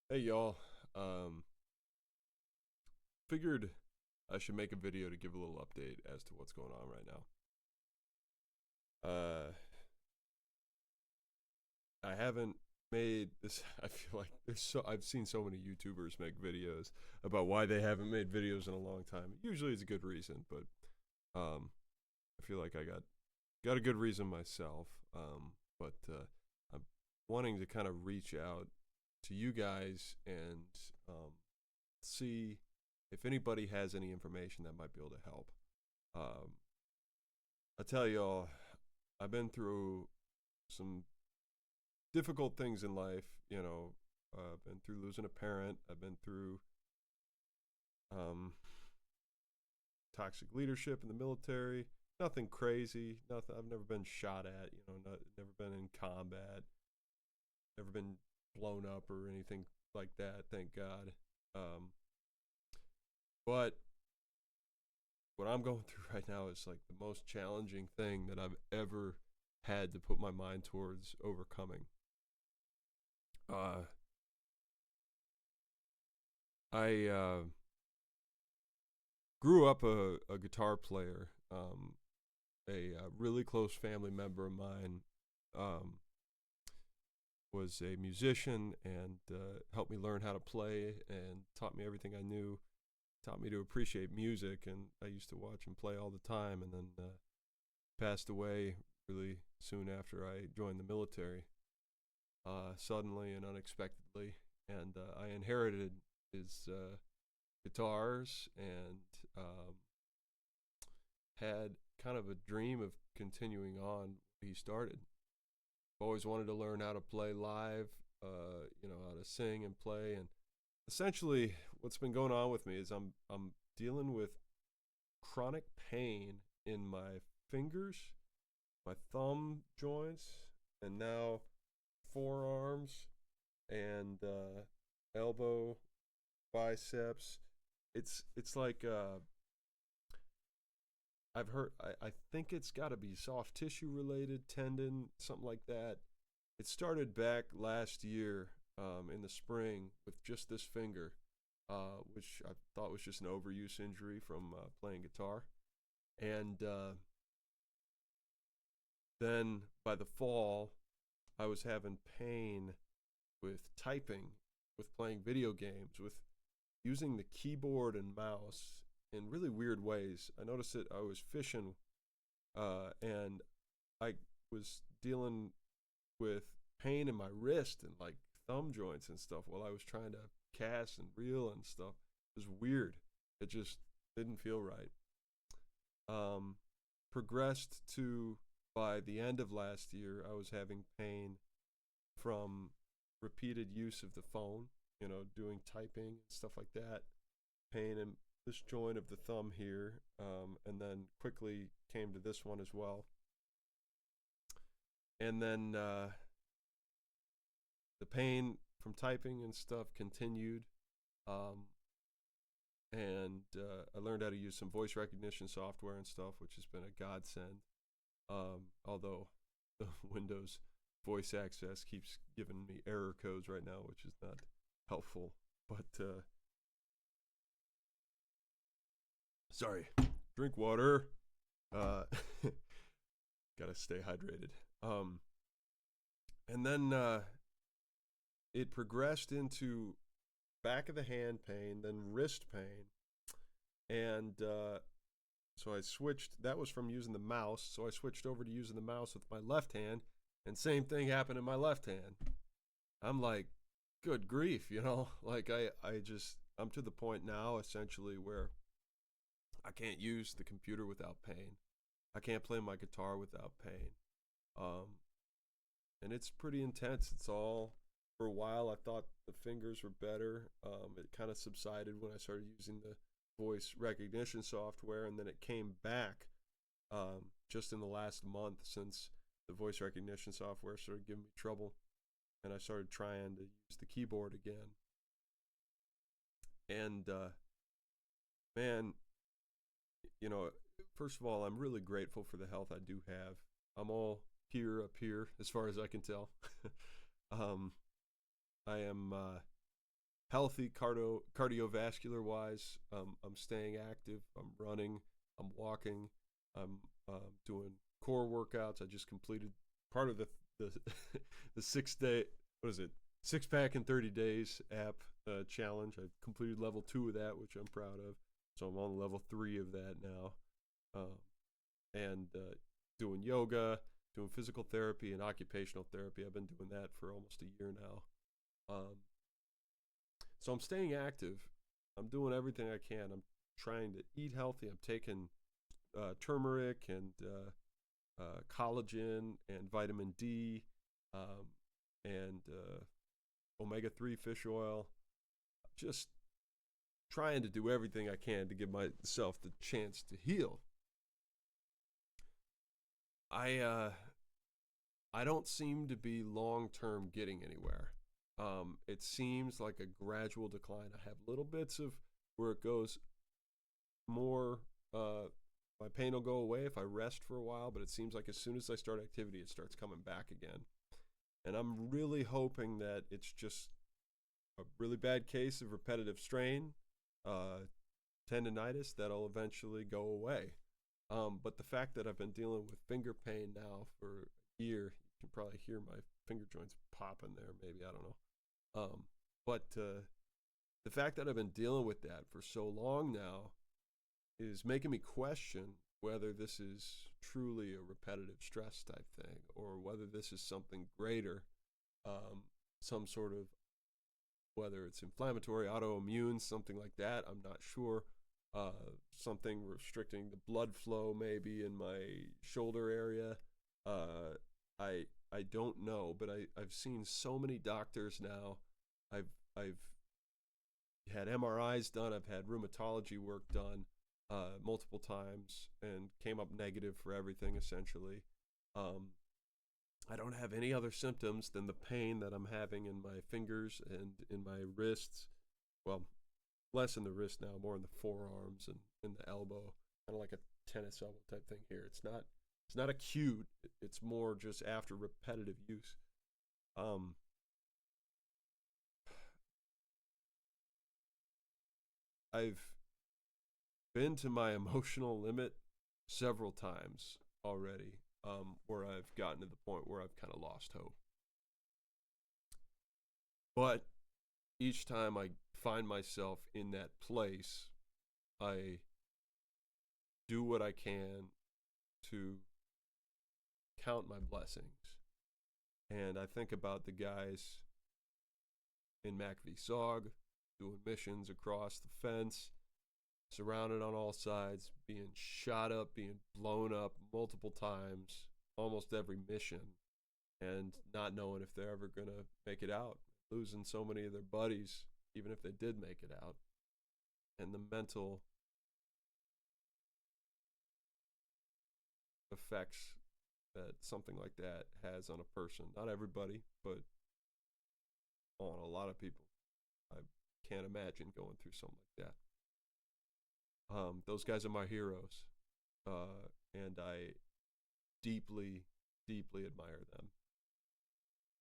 Hey y'all, figured I should make a video to give a little update as to what's going on right now. Uh, I haven't made this. I feel like I've seen so many YouTubers make videos about why they haven't made videos in a long time. Usually it's a good reason, but um, I feel like I got a good reason myself. But I'm wanting to kind of reach out to you guys and see if anybody has any information that might be able to help. Um, I tell y'all, I've been through some difficult things in life. I've been through losing a parent. I've been through um, toxic leadership in the military. Nothing crazy. Nothing. I've never been shot at. Never been in combat. Never been blown up or anything like that. Thank God. Um, but what I'm going through right now is like the most challenging thing that I've ever had to put my mind towards overcoming. Uh, I grew up a guitar player. A really close family member of mine um, was a musician and helped me learn how to play and taught me everything I knew. Taught me to appreciate music, and I used to watch him play all the time. And then passed away really soon after I joined the military, suddenly and unexpectedly. And I inherited his guitars and had kind of a dream of continuing on what he started. Always wanted to learn how to play live, how to sing and play. And essentially, what's been going on with me is I'm dealing with chronic pain in my fingers, my thumb joints, and now forearms and elbow, biceps. It's like I've heard. I think it's got to be soft tissue related, tendon, something like that. It started back last year in the spring with just this finger, which I thought was just an overuse injury from playing guitar. And then by the fall, I was having pain with typing, with playing video games, with using the keyboard and mouse in really weird ways. I noticed that I was fishing and I was dealing with pain in my wrist and like thumb joints and stuff while I was trying to cast and reel and stuff. It was weird. It just didn't feel right. Um, Progressed to by the end of last year, I was having pain from repeated use of the phone, doing typing and stuff like that. Pain in this joint of the thumb here, and then quickly came to this one as well. And then the pain from typing and stuff continued. Um, and I learned how to use some voice recognition software and stuff, which has been a godsend. Although the Windows voice access keeps giving me error codes right now, which is not helpful. But sorry, drink water. Uh, Gotta stay hydrated. And then it progressed into back of the hand pain, then wrist pain, and so I switched. That was from using the mouse, so I switched over to using the mouse with my left hand, and same thing happened in my left hand. I'm like, good grief, like I'm to the point now essentially where I can't use the computer without pain. I can't play my guitar without pain. Um, and it's pretty intense. It's all for a while. I thought the fingers were better. It kind of subsided when I started using the voice recognition software, and then it came back just in the last month since the voice recognition software started giving me trouble, and I started trying to use the keyboard again. And man, first of all, I'm really grateful for the health I do have. I'm all here up here as far as I can tell. um, I am healthy cardiovascular wise. I'm staying active. I'm running. I'm walking. I'm doing core workouts. I just completed part of the the 6 day, what is it, 6 pack in 30 days app challenge. I completed level 2 of that, which I'm proud of. So I'm on level 3 of that now, and doing yoga, doing physical therapy and occupational therapy. I've been doing that for almost a year now. So I'm staying active. I'm doing everything I can. I'm trying to eat healthy. I'm taking turmeric and collagen and vitamin D, and omega-3 fish oil. Just trying to do everything I can to give myself the chance to heal. I don't seem to be long-term getting anywhere. It seems like a gradual decline. I have little bits of where it goes more. My pain will go away if I rest for a while, but it seems like as soon as I start activity, it starts coming back again. And I'm really hoping that it's just a really bad case of repetitive strain, tendonitis that'll eventually go away. But the fact that I've been dealing with finger pain now for a year, you can probably hear my finger joints popping there, maybe, I don't know. But the fact that I've been dealing with that for so long now is making me question whether this is truly a repetitive stress type thing or whether this is something greater, some sort of, whether it's inflammatory, autoimmune, something like that. I'm not sure. Something restricting the blood flow maybe in my shoulder area. I don't know, but I've seen so many doctors now. I've had MRIs done. I've had rheumatology work done multiple times and came up negative for everything essentially. I don't have any other symptoms than the pain that I'm having in my fingers and in my wrists. Well, less in the wrist now, more in the forearms and in the elbow, kind of like a tennis elbow type thing here. It's not acute. It's more just after repetitive use. I've been to my emotional limit several times already, where I've gotten to the point where I've kind of lost hope. But each time I find myself in that place, I do what I can to count my blessings. And I think about the guys in MACV-SOG doing missions across the fence, surrounded on all sides, being shot up, being blown up multiple times, almost every mission, and not knowing if they're ever going to make it out, losing so many of their buddies, even if they did make it out, and the mental effects that something like that has on a person. Not everybody, but on a lot of people. I can't imagine going through something like that. Those guys are my heroes, and I deeply, deeply admire them.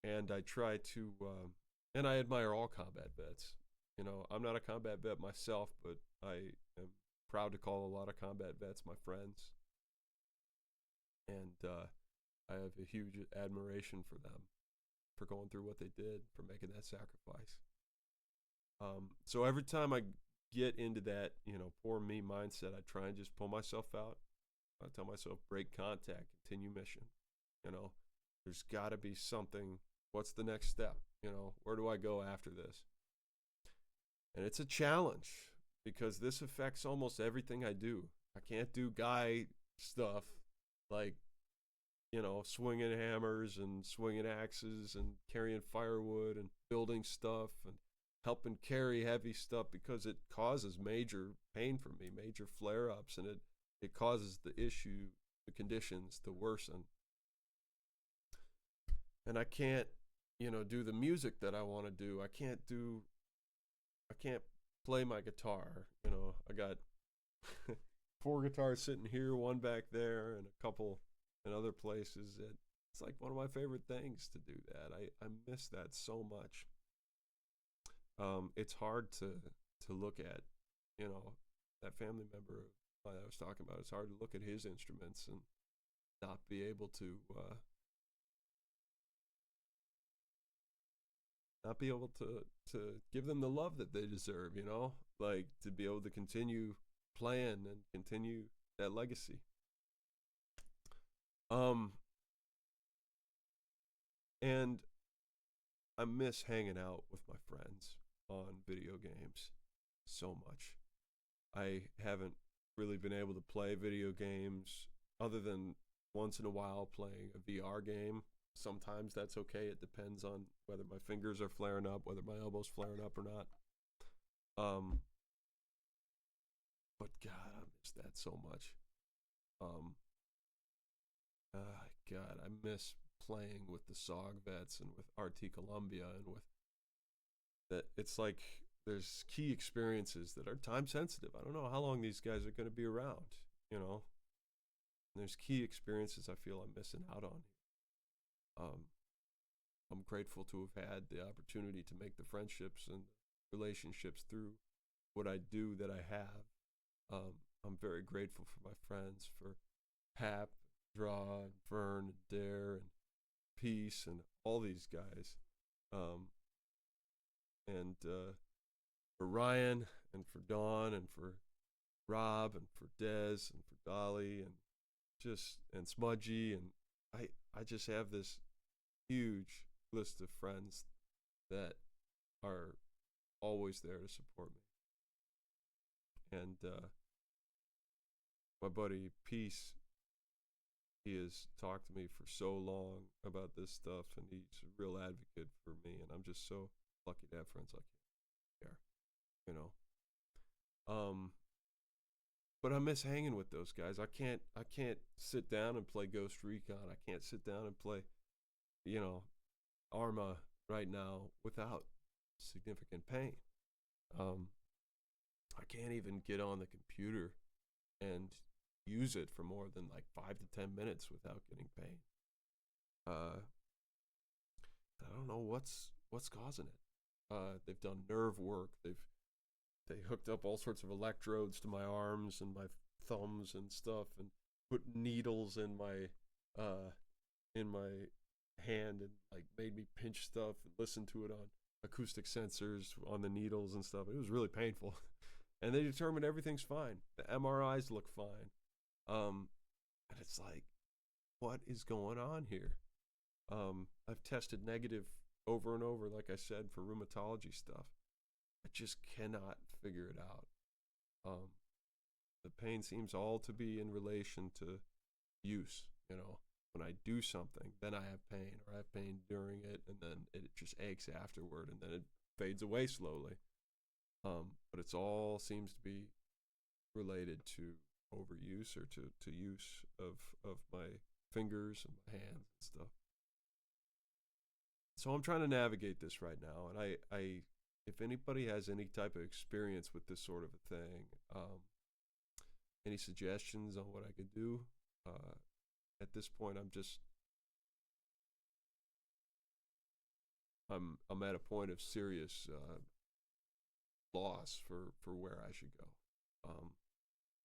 And I try to, and I admire all combat vets. You know, I'm not a combat vet myself, but I am proud to call a lot of combat vets my friends. And I have a huge admiration for them, for going through what they did, for making that sacrifice. So every time I get into that, poor me mindset, I try and just pull myself out. I tell myself, break contact, continue mission. There's got to be something. What's the next step? Where do I go after this? And it's a challenge because this affects almost everything I do. I can't do guy stuff like, swinging hammers and swinging axes and carrying firewood and building stuff and helping carry heavy stuff because it causes major pain for me, major flare-ups, and it causes the conditions to worsen. And I can't, do the music that I want to do. I can't play my guitar. I got 4 guitars sitting here, 1 back there, and a couple in other places. It's like one of my favorite things to do that. I miss that so much. it's hard to look at, you know, that family member I was talking about. It's hard to look at his instruments and not be able to give them the love that they deserve, you know, like to be able to continue playing and continue that legacy. And I miss hanging out with my friends on video games so much. I haven't really been able to play video games other than once in a while playing a VR game. Sometimes that's okay. It depends on whether my fingers are flaring up, whether my elbow's flaring up or not. But God, I miss that so much. God, I miss playing with the SOG vets and with RT Columbia and with that. It's like there's key experiences that are time sensitive. I don't know how long these guys are going to be around, you know. And there's key experiences I feel I'm missing out on. I'm grateful to have had the opportunity to make the friendships and relationships through what I do that I have. I'm very grateful for my friends, for Hap, Draw, and Vern, and Dare, and Peace, and all these guys. And for Ryan, and for Dawn, and for Rob, and for Dez, and for Dolly, and Smudgy, and I just have this huge list of friends that are always there to support me. And my buddy Peace, he has talked to me for so long about this stuff, and he's a real advocate for me, and I'm just so lucky to have friends like him here, you know. But I miss hanging with those guys. I can't sit down and play Ghost Recon. I can't sit down and play, you know, Arma right now without significant pain. I can't even get on the computer and use it for more than like 5 to 10 minutes without getting pain. I don't know what's causing it. They've done nerve work. They hooked up all sorts of electrodes to my arms and my thumbs and stuff, and put needles in my hand, and like made me pinch stuff and listen to it on acoustic sensors on the needles and stuff. It was really painful. And they determined everything's fine. The MRIs look fine. And it's like, what is going on here? I've tested negative over and over, like I said, for rheumatology stuff. I just cannot figure it out. The pain seems all to be in relation to use. You know, when I do something, then I have pain, or I have pain during it, and then it just aches afterward, and then it fades away slowly. But it's all seems to be related to overuse, or to use of my fingers and my hands and stuff. So I'm trying to navigate this right now, and I if anybody has any type of experience with this sort of a thing, any suggestions on what I could do, at this point I'm at a point of serious loss for where I should go.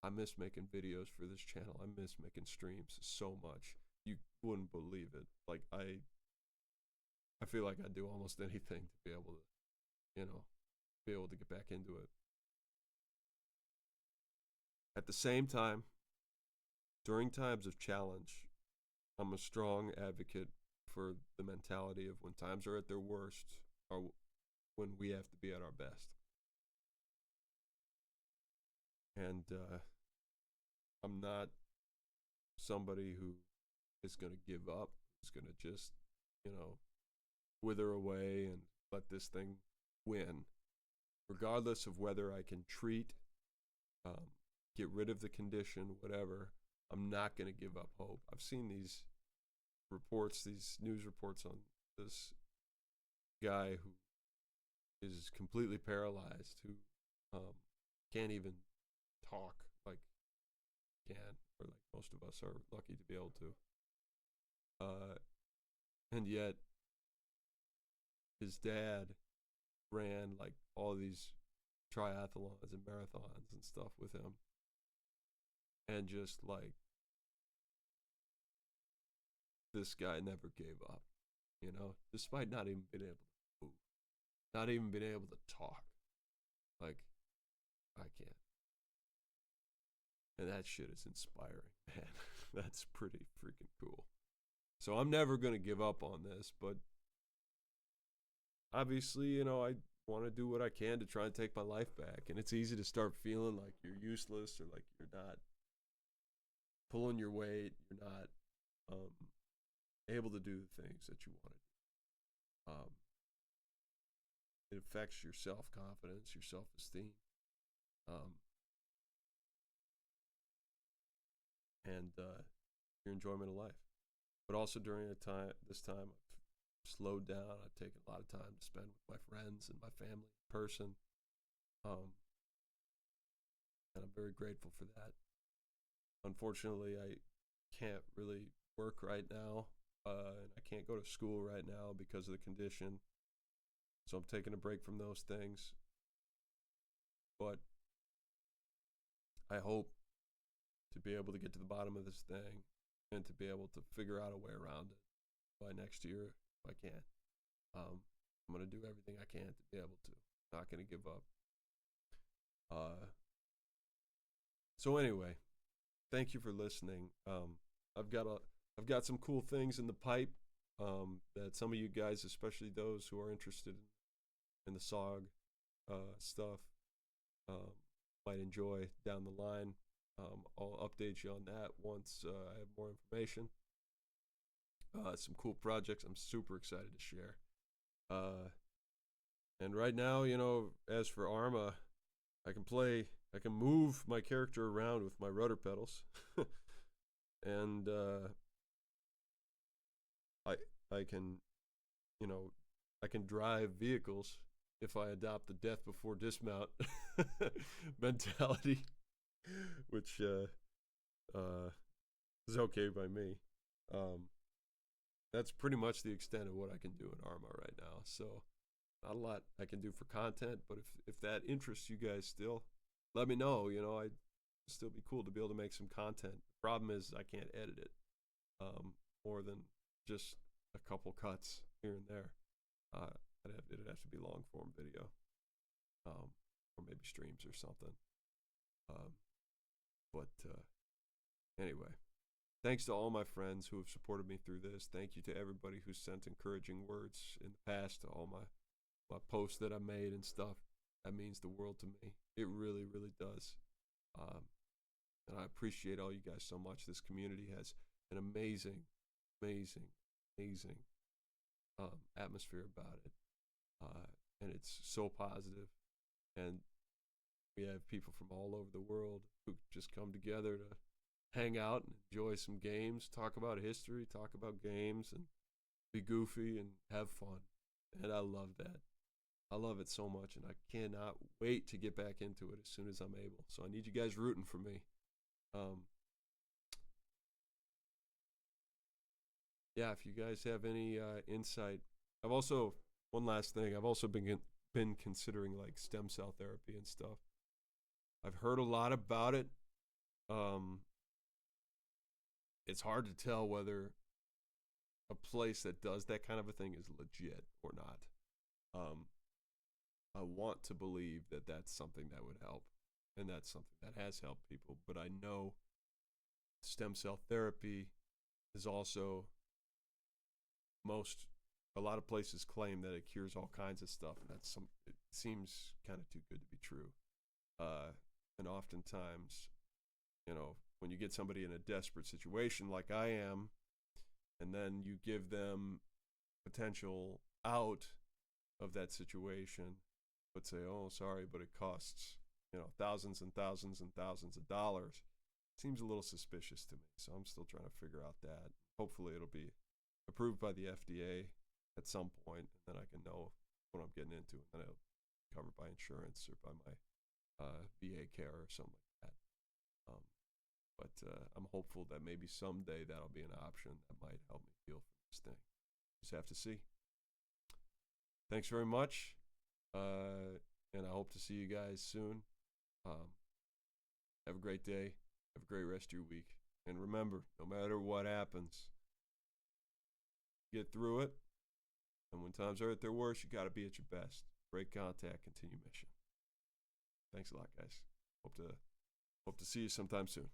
I miss making videos for this channel. I miss making streams so much. You wouldn't believe it. Like I feel like I'd do almost anything to be able to, you know, be able to get back into it. At the same time, during times of challenge, I'm a strong advocate for the mentality of when times are at their worst, or when we have to be at our best. And I'm not somebody who is going to give up, who's going to just, you know, wither away and let this thing win. Regardless of whether I can treat, get rid of the condition, whatever, I'm not going to give up hope. I've seen these reports, these news reports on this guy who is completely paralyzed, who can't even talk like can, or like most of us are lucky to be able to. And yet his dad ran like all these triathlons and marathons and stuff with him, and just like, this guy never gave up, despite not even being able to move, not even being able to talk. Like, I can't. And that shit is inspiring, man. That's pretty freaking cool. So I'm never going to give up on this, but obviously, I want to do what I can to try and take my life back. And it's easy to start feeling like you're useless, or like you're not pulling your weight, you're not able to do the things that you want to do. It affects your self-confidence, your self-esteem, and your enjoyment of life. But also during this time, I've slowed down. I've taken a lot of time to spend with my friends and my family in person, and I'm very grateful for that. Unfortunately, I can't really work right now, and I can't go to school right now because of the condition. So I'm taking a break from those things. But I hope to be able to get to the bottom of this thing and to be able to figure out a way around it by next year if I can. I'm going to do everything I can to be able to. Not going to give up. So anyway, thank you for listening. I've got some cool things in the pipe that some of you guys, especially those who are interested in the SOG stuff, might enjoy down the line. I'll update you on that once I have more information. Some cool projects I'm super excited to share. And right now, as for Arma, I can move my character around with my rudder pedals. And I can, I can drive vehicles if I adopt the death before dismount mentality, which is okay by me. That's pretty much the extent of what I can do in Arma right now. So not a lot I can do for content, but if that interests you guys still, let me know. I'd still be cool to be able to make some content. The problem is I can't edit it more than just a couple cuts here and there. It'd have to be long form video, or maybe streams or something. But anyway, thanks to all my friends who have supported me through this. Thank you to everybody who sent encouraging words in the past, to all my posts that I made and stuff. That means the world to me. It really, really does. And I appreciate all you guys so much. This community has an amazing, amazing, amazing atmosphere about it. And it's so positive. And we have people from all over the world who just come together to hang out and enjoy some games, talk about history, talk about games, and be goofy and have fun. And I love that. I love it so much, and I cannot wait to get back into it as soon as I'm able. So I need you guys rooting for me. Yeah, if you guys have any insight. One last thing, I've also been considering like stem cell therapy and stuff. I've heard a lot about it. It's hard to tell whether a place that does that kind of a thing is legit or not. I want to believe that that's something that would help, and that's something that has helped people. But I know stem cell therapy is also a lot of places claim that it cures all kinds of stuff, and it seems kind of too good to be true. And oftentimes, when you get somebody in a desperate situation like I am, and then you give them potential out of that situation, but say, oh, sorry, but it costs, thousands and thousands and thousands of dollars, seems a little suspicious to me. So I'm still trying to figure out that. Hopefully it'll be approved by the FDA at some point, and then I can know what I'm getting into, and then it'll be covered by insurance or by my VA care or something like that. But I'm hopeful that maybe someday that'll be an option that might help me heal from this thing. Just have to see. Thanks very much. And I hope to see you guys soon. Have a great day. Have a great rest of your week. And remember, no matter what happens, get through it. And when times are at their worst, you got to be at your best. Break contact, continue mission. Thanks a lot, guys. Hope to see you sometime soon.